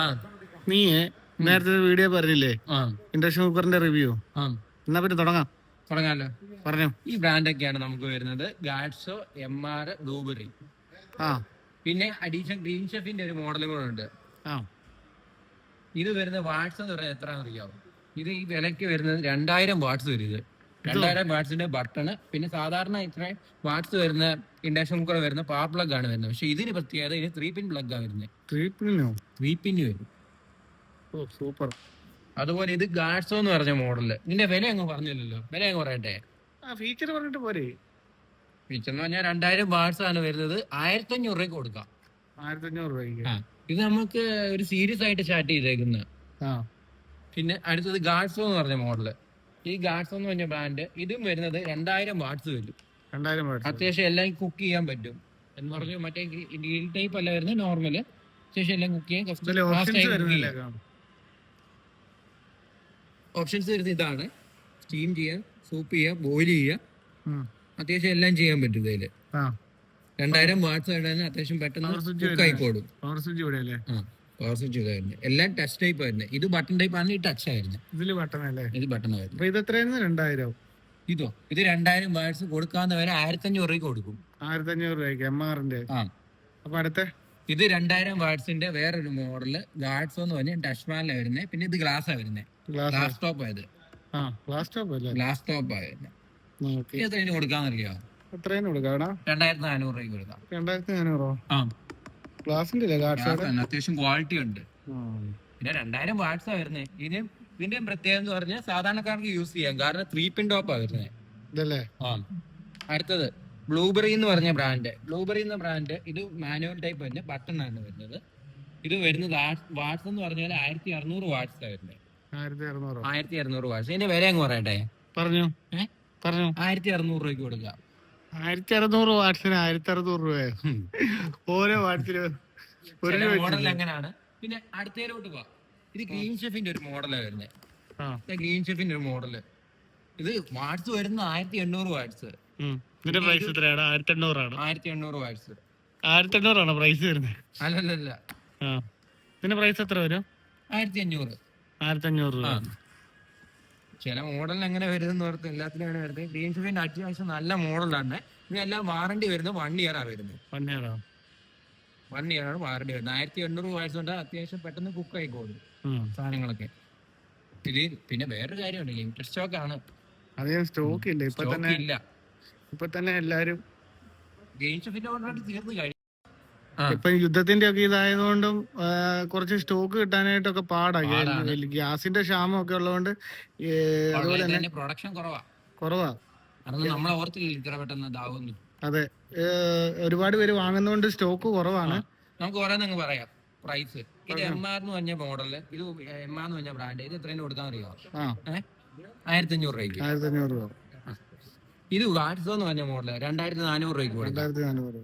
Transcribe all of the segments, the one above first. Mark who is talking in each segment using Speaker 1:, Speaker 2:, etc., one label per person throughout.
Speaker 1: ആ
Speaker 2: നീ നേരത്തെ വീഡിയോ പറഞ്ഞില്ലേ
Speaker 1: ആ
Speaker 2: ഇൻഡക്ഷൻ കുക്കറിന്റെ റിവ്യൂ?
Speaker 1: ആ
Speaker 2: എന്നാ പിന്നെ
Speaker 1: തുടങ്ങാലോ.
Speaker 2: പറഞ്ഞു.
Speaker 1: ഈ ബ്രാൻഡൊക്കെയാണ് നമുക്ക് വരുന്നത്. ഗാഡ്സോ, MR, ബ്ലൂബെറി.
Speaker 2: ആ
Speaker 1: പിന്നെ അഡീഷൻ ഗ്രീൻ ഷെഫിന്റെ ഒരു മോഡലും കൂടെ ഉണ്ട്.
Speaker 2: ആ
Speaker 1: ഇത് വരുന്ന വാട്ട്സ് എന്ന് പറയുന്നത് എത്രയാണെന്ന് അറിയാമോ? ഇത് ഈ വിലയ്ക്ക് വരുന്നത് 2000 വാട്ട്സ് വരും. ഇത് 2000 വാട്ട്സിന്റെ ബട്ടണ്. പിന്നെ സാധാരണ ഇത്രയും വാട്ട്സ് വരുന്ന ഇൻഡക്ഷൻ കുക്കർ വരുന്ന പവർ പ്ലഗ് ആണ് വരുന്നത്. പക്ഷെ ഇതിന് പ്രത്യേകത ഇത് 3 പിൻ പ്ലഗ് ആണ് വരുന്നത്. 3 പിൻ വരും.
Speaker 2: ഓ സൂപ്പർ.
Speaker 1: അതുപോലെ ഇത് ഗാഡ്സോ എന്ന് പറഞ്ഞ മോഡല്. ഇതിന്റെ വില അങ്ങ് പറഞ്ഞില്ലല്ലോ, വില അങ്ങ് പറയട്ടെ.
Speaker 2: ഫീച്ചർ പറഞ്ഞിട്ട് പോരെ.
Speaker 1: ഫീച്ചർ എന്ന് പറഞ്ഞാൽ 2000 വാട്ട്സ് ആണ് വരുന്നത്. 1500 രൂപയ്ക്ക് കൊടുക്കാം.
Speaker 2: 1500 രൂപയ്ക്ക്.
Speaker 1: ഇത് നമുക്ക് ഒരു സീരീസ് ആയിട്ട് സ്റ്റാർട്ട് ചെയ്തേക്കുന്ന. പിന്നെ അടുത്തത് ഗാഡ്സോ എന്ന് പറഞ്ഞ മോഡല്. ഈ ഗാഡ്സോ എന്ന് പറഞ്ഞ ബ്രാൻഡ് ഇതും വരുന്നത് 2000 വാട്ട്സ് വരും.
Speaker 2: 2000 വാട്ട്സ്.
Speaker 1: അത്യാവശ്യം എല്ലാം കുക്ക് ചെയ്യാൻ പറ്റും എന്ന് പറഞ്ഞു. മറ്റേ ഗ്രിൽ ടൈപ്പ് അല്ല വരുന്നത്, നോർമല്. അത്യാവശ്യം എല്ലാം കുക്ക് ചെയ്യാൻ ഓപ്ഷൻസ് വരുന്നത് ഇതാണ്. സ്റ്റീം ചെയ്യാം, സൂപ്പ് ചെയ്യാം, ബോയിൽ ചെയ്യാം, അത്യാവശ്യം എല്ലാം ചെയ്യാൻ പറ്റും ഇതില്. 2000 വാട്ട്സ് ആയിട്ട് അത്യാവശ്യം പെട്ടെന്ന് കുക്ക് ആയിക്കോളും.
Speaker 2: പവർ സ്വിച്ച്
Speaker 1: പവർ സ്വിച്ച് വരുന്നത് എല്ലാം ടച്ച് ടൈപ്പ് ആയിരുന്നു. ഇത് ബട്ടൺ ടൈപ്പ് ആണ്. ഈ ടച്ച് ആയിരുന്നു.
Speaker 2: ഇതില് ബട്ടൺ അല്ലേ?
Speaker 1: ഇത് ബട്ടൺ ആയിരുന്നു.
Speaker 2: ഇത് എത്രയായിരുന്നു? 2000.
Speaker 1: ഇത് 2000 വാട്ട്സ് കൊടുക്കാന്ന് വരെ 1500 രൂപയ്ക്ക് കൊടുക്കും.
Speaker 2: 1500 രൂപയ്ക്ക് MR-ന്റെ. അപ്പൊ അടുത്ത
Speaker 1: ഇത് 2000 വാട്ട്സിന്റെ വേറൊരു മോഡല് ഗാഡ്സോ എന്ന് പറഞ്ഞ ടച്ച് പാനലാണ് വരുന്നത്. പിന്നെ ഇത് ഗ്ലാസ്സാണ് വരുന്നത്. ഗ്ലാസ് ടോപ്പ് ആയത്.
Speaker 2: ഗ്ലാസ്
Speaker 1: ടോപ്പ് ആയത്. എത്രയും കൊടുക്കാന്നറിയാം? 2400 രൂപയ്ക്ക് കൊടുക്കാം.
Speaker 2: 2400 ഗ്ലാസിന്റെ
Speaker 1: അത്യാവശ്യം ക്വാളിറ്റി ഉണ്ട്. പിന്നെ 2000 വാട്ട്സാ വരുന്നത്. ഇതിന്റെ പ്രത്യേകത എന്ന് പറഞ്ഞാൽ സാധാരണക്കാർക്ക് യൂസ് ചെയ്യാം. കാരണം 3 പിൻ ടോപ്പാ വരുന്നത്. അടുത്തത് ബ്ലൂബെറി എന്ന് പറഞ്ഞ ബ്രാൻഡ്. ബ്ലൂബെറി എന്ന ബ്രാൻഡ് ഇത് മാനുവൽ ടൈപ്പ് തന്നെ, ബട്ടൺ ആണ് വരുന്നത്. ഇത് വരുന്നത് വാട്ട്സ് എന്ന് പറഞ്ഞാൽ 1600 വാട്ട്സ് വരുന്നത്. 1600 വാട്ട്സ്. ഇതിന്റെ വില അങ്ങ് പറയട്ടെ.
Speaker 2: പറഞ്ഞു
Speaker 1: 1600 രൂപയ്ക്ക് കൊടുക്കാം.
Speaker 2: 1600 വാട്ട്സിന് 1600 രൂപ. ഓരോ വാട്ട്സിന്
Speaker 1: മോഡൽ എങ്ങനെയാണ്. പിന്നെ അടുത്തതിലോട്ട് പോവാം. ഇത് ഗ്രീൻ ഷെഫിന്റെ ഒരു മോഡലാണ് വരുന്നത്. ഗ്രീൻ ഷെഫിന്റെ ഒരു മോഡല്. ഇത് വാട്ട്സ് വരുന്ന 1800 വാട്ട്സ്.
Speaker 2: ഇതിന്റെ പ്രൈസ് എത്രയാണ്? 1800 ആണ്.
Speaker 1: 1800 വാട്ട്സ്.
Speaker 2: 1800 ആണോ പ്രൈസ് വരുന്നത്?
Speaker 1: അല്ലല്ല.
Speaker 2: ഇതിന്റെ പ്രൈസ് എത്ര വരും?
Speaker 1: 1500.
Speaker 2: 1500 രൂപ.
Speaker 1: ചില മോഡലിന് എങ്ങനെ വരുന്ന ഓർത്ത് എല്ലാത്തിനും അങ്ങനെ വരുന്നത്. ഗ്രീൻ ഷെഫിന്റെ അത്യാവശ്യം നല്ല മോഡലാണ്. ഇതിനെല്ലാം വാറണ്ടി വരുന്നത് 1 ഇയർ ആണ് വരുന്നത്. 1 ഇയർ ആണ് വാറണ്ടി വരുന്നത്. 1800 വാട്ട്സ് കൊണ്ട് അത്യാവശ്യം പെട്ടെന്ന് കുക്ക് ആയിക്കോളും സാധനങ്ങളൊക്കെ. പിന്നെ വേറൊരു കാര്യമുണ്ട്, ലിമിറ്റഡ് സ്റ്റോക്ക് ആണ്.
Speaker 2: അധികം സ്റ്റോക്ക് ഇല്ല ഇപ്പൊ തന്നെ എല്ലാരും.
Speaker 1: ഗ്രീൻ ഷെഫിന്റെ ഓർഡർ തീർന്നു കഴിഞ്ഞു.
Speaker 2: ഇപ്പൊ യുദ്ധത്തിന്റെ ഒക്കെ ഇതായതുകൊണ്ടും കുറച്ച് സ്റ്റോക്ക് കിട്ടാനായിട്ടൊക്കെ പാടാണ്. ഗ്യാസിന്റെ ക്ഷാമം ഒക്കെ ഉള്ളതുകൊണ്ട് അതുപോലെ തന്നെ
Speaker 1: പ്രൊഡക്ഷൻ
Speaker 2: കുറവാ.
Speaker 1: നമ്മളെ ഓർത്തില്ല ഇത്ര പെട്ടെന്ന് ഇതാവുന്നു.
Speaker 2: അതെ, ഒരുപാട് പേര് വാങ്ങുന്നതുകൊണ്ട് സ്റ്റോക്ക് കുറവാണ്.
Speaker 1: നമുക്ക് ഓരോന്നങ്ങ് പറയാം. പ്രൈസ് ഇത് MR എന്ന് പറഞ്ഞ മോഡല്. ഇത് MR എന്ന് പറഞ്ഞ ബ്രാൻഡ്. ഇത് എത്രയും കൊടുക്കാൻ അറിയാം? 1500 രൂപയ്ക്ക്.
Speaker 2: 1500 രൂപ.
Speaker 1: ഇത് ഗാഡ്സോ എന്ന് പറഞ്ഞ മോഡല് 2400 രൂപയ്ക്ക് കൊടുക്കാം.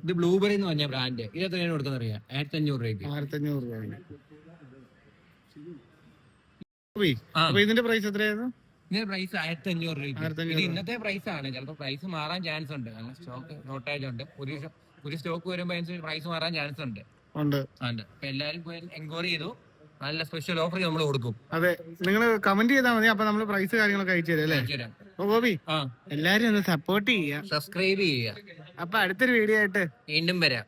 Speaker 1: ഇത് ബ്ലൂബെറി എന്ന് പറഞ്ഞ ബ്രാൻഡ്. ഇത് എത്രയാണ് കൊടുക്കാൻ അറിയാം? 1500 രൂപയ്ക്ക്.
Speaker 2: 1500 രൂപ. ഇതിന്റെ പ്രൈസ് എത്രയായിരുന്നു?
Speaker 1: ഇതിന്റെ പ്രൈസ് 1500 രൂപയ്ക്ക്. ഇത് ഇന്നത്തെ പ്രൈസ് ആണ്. ചിലപ്പോൾ പ്രൈസ് മാറാൻ ചാൻസ് ഉണ്ട്. കാരണം സ്റ്റോക്ക് ഷോർട്ടേജ് ഉണ്ട്. ഒരു സ്റ്റോക്ക് വരുമ്പോൾ അതിനനുസരിച്ച് പ്രൈസ് മാറാൻ ചാൻസ് ഉണ്ട്. അപ്പൊ എല്ലാരും പോയി എൻക്വയറി ചെയ്തു. നല്ല സ്പെഷ്യൽ ഓഫർ നമ്മൾ കൊടുക്കും.
Speaker 2: അതെ, നിങ്ങൾ കമന്റ് ചെയ്താൽ മതി. അപ്പൊ നമ്മള് പ്രൈസ് കാര്യങ്ങളൊക്കെ അയച്ചു തരാം അല്ലേ? ഗോപി, എല്ലാരും ഒന്ന് സപ്പോർട്ട് ചെയ്യുക,
Speaker 1: സബ്സ്ക്രൈബ് ചെയ്യുക.
Speaker 2: അപ്പൊ അടുത്തൊരു വീഡിയോ ആയിട്ട്
Speaker 1: വീണ്ടും വരാം.